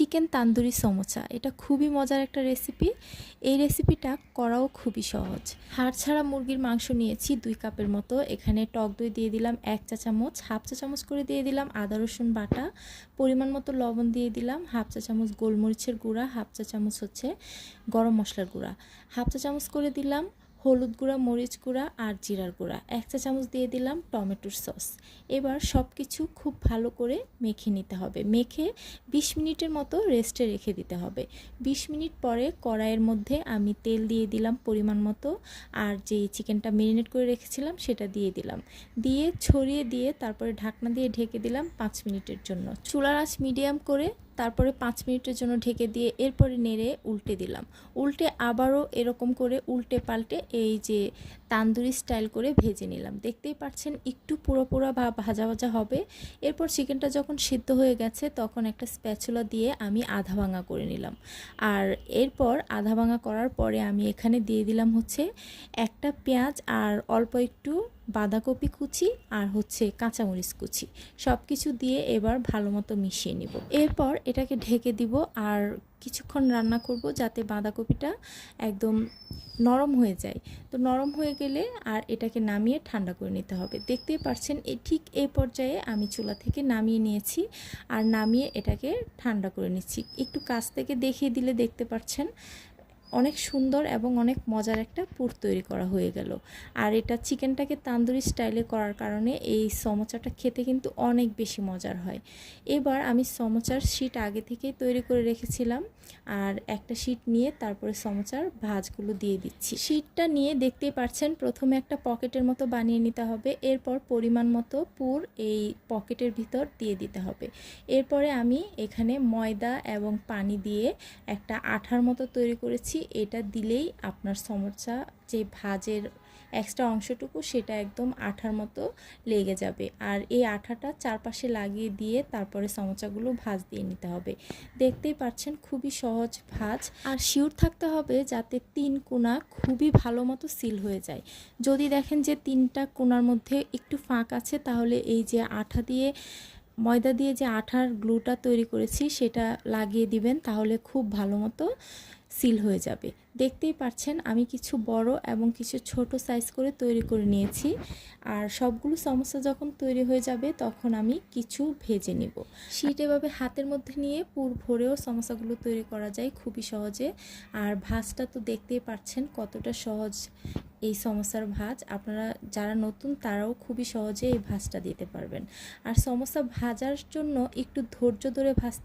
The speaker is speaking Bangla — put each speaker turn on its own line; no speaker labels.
চিকেন তান্দুরি সমোসা, এটা খুবই মজার একটা রেসিপি। এই রেসিপিটা করাও খুবই সহজ। হাড় ছাড়া মুরগির মাংস নিয়েছি 2 কাপের মতো। এখানে টক দই দিয়ে দিলাম 1 চা চামচ, হাফ চা চামচ করে দিয়ে দিলাম আদা রসুন বাটা, পরিমাণ মতো লবণ দিয়ে দিলাম, হাফ চা চামচ গোলমরিচের গুঁড়া, হাফ চা চামচ হচ্ছে গরম মশলার গুঁড়া, হাফ চা চামচ করে দিলাম হলুদ গুঁড়া, মরিচ গুঁড়া আর জিরার গুঁড়া, 1 চা চামচ দিয়ে দিলাম টমেটোর সস। এবার সব কিছু খুব ভালো করে মেখে নিতে হবে। মেখে 20 মিনিটের মতো রেস্টে রেখে দিতে হবে। 20 মিনিট পরে কড়াইয়ের মধ্যে আমি তেল দিয়ে দিলাম পরিমাণ মতো, আর যে চিকেনটা ম্যারিনেট করে রেখেছিলাম সেটা দিয়ে দিলাম। দিয়ে ছড়িয়ে দিয়ে তারপরে ঢাকনা দিয়ে ঢেকে দিলাম 5 মিনিটের জন্য। চুলার আঁচ মিডিয়াম করে তারপরে 5 মিনিটের জন্য ঢেকে দিয়ে এরপরে নেড়ে উল্টে দিলাম। উল্টে আবারও এরকম করে উল্টে পাল্টে এই যে তান্দুরি স্টাইল করে ভেজে নিলাম। দেখতেই পাচ্ছেন একটু পুরো পুরো বা ভাজা ভাজা হবে। এরপর চিকেনটা যখন সিদ্ধ হয়ে গেছে তখন একটা স্প্যাচুলা দিয়ে আমি আধা ভাঙা করে নিলাম। আর এরপর আধা ভাঙা করার পরে আমি এখানে দিয়ে দিলাম হচ্ছে একটা পেঁয়াজ আর অল্প একটু বাঁধাকপি কুচি আর হচ্ছে কাঁচামরিচ কুচি, সব কিছু দিয়ে এবার ভালো মতো মিশিয়ে নিব। এরপর এটাকে ঢেকে দিব আর কিছুক্ষণ রান্না করব যাতে বাঁধাকপিটা একদম নরম হয়ে যায়। তো নরম হয়ে গেলে আর এটাকে নামিয়ে ঠান্ডা করে নিতে হবে। দেখতেই পাচ্ছেন ঠিক এই পর্যায়ে আমি চুলা থেকে নামিয়ে নিয়েছি আর নামিয়ে এটাকে ঠান্ডা করে নিচ্ছি। একটু কাছ থেকে দেখিয়ে দিলে দেখতে পাচ্ছেন অনেক সুন্দর এবং অনেক মজার একটা পুর তৈরি করা হয়ে গেল। আর এটা চিকেনটাকে তান্দুরি স্টাইলে করার কারণে এই সমোসাটা খেতে কিন্তু অনেক বেশি মজার হয়। এবার আমি সমোসার শিট আগে থেকেই তৈরি করে রেখেছিলাম, আর একটা শিট নিয়ে তারপরে সমোসার ভাঁজগুলো দিয়ে দিচ্ছি। শিটটা নিয়ে দেখতেই পাচ্ছেন প্রথমে একটা পকেটের মতো বানিয়ে নিতে হবে। এরপর পরিমাণ মতো পুর এই পকেটের ভিতর দিয়ে দিতে হবে। এরপরে আমি এখানে ময়দা এবং পানি দিয়ে একটা আঠার মতো তৈরি করেছি। এটা দিলেই আপনার সমোসা যে ভাজের এক্সট্রা অংশটুকু সেটা একদম আঠার মতো লেগে যাবে। আর এই আঠাটা চারপাশে লাগিয়ে দিয়ে তারপরে সমোসাগুলো ভাজ দিয়ে নিতে হবে। দেখতেই পাচ্ছেন খুবই সহজ ভাজ। আর শিওর থাকতে হবে যাতে 3 কোণা খুবই ভালো মতো সিল হয়ে যায়। যদি দেখেন যে 3টা কোণার মধ্যে একটু ফাঁক আছে তাহলে এই যে আঠা দিয়ে ময়দা দিয়ে যে আঠার গ্লুটা তৈরি করেছি সেটা লাগিয়ে দিবেন, তাহলে খুব ভালো মতো সিল হয়ে যাবে। দেখতেই পাচ্ছেন আমি কিছু বড় এবং কিছু ছোট সাইজ করে তৈরি করে নিয়েছি। আর সবগুলো সমোসা যখন তৈরি হয়ে যাবে তখন আমি কিছু ভেজে নেব। শীট এভাবে হাতের মধ্যে নিয়ে পুর ভরেও সমোসাগুলো তৈরি করা যায় খুবই সহজে। আর ভাজটা তো দেখতেই পাচ্ছেন কতটা সহজ এই সমোসার ভাজ। আপনারা যারা নতুন তারাও খুবই সহজে এই ভাজটা দিতে পারবেন। আর সমোসা ভাজার জন্য একটু ধৈর্য ধরে ভাজতে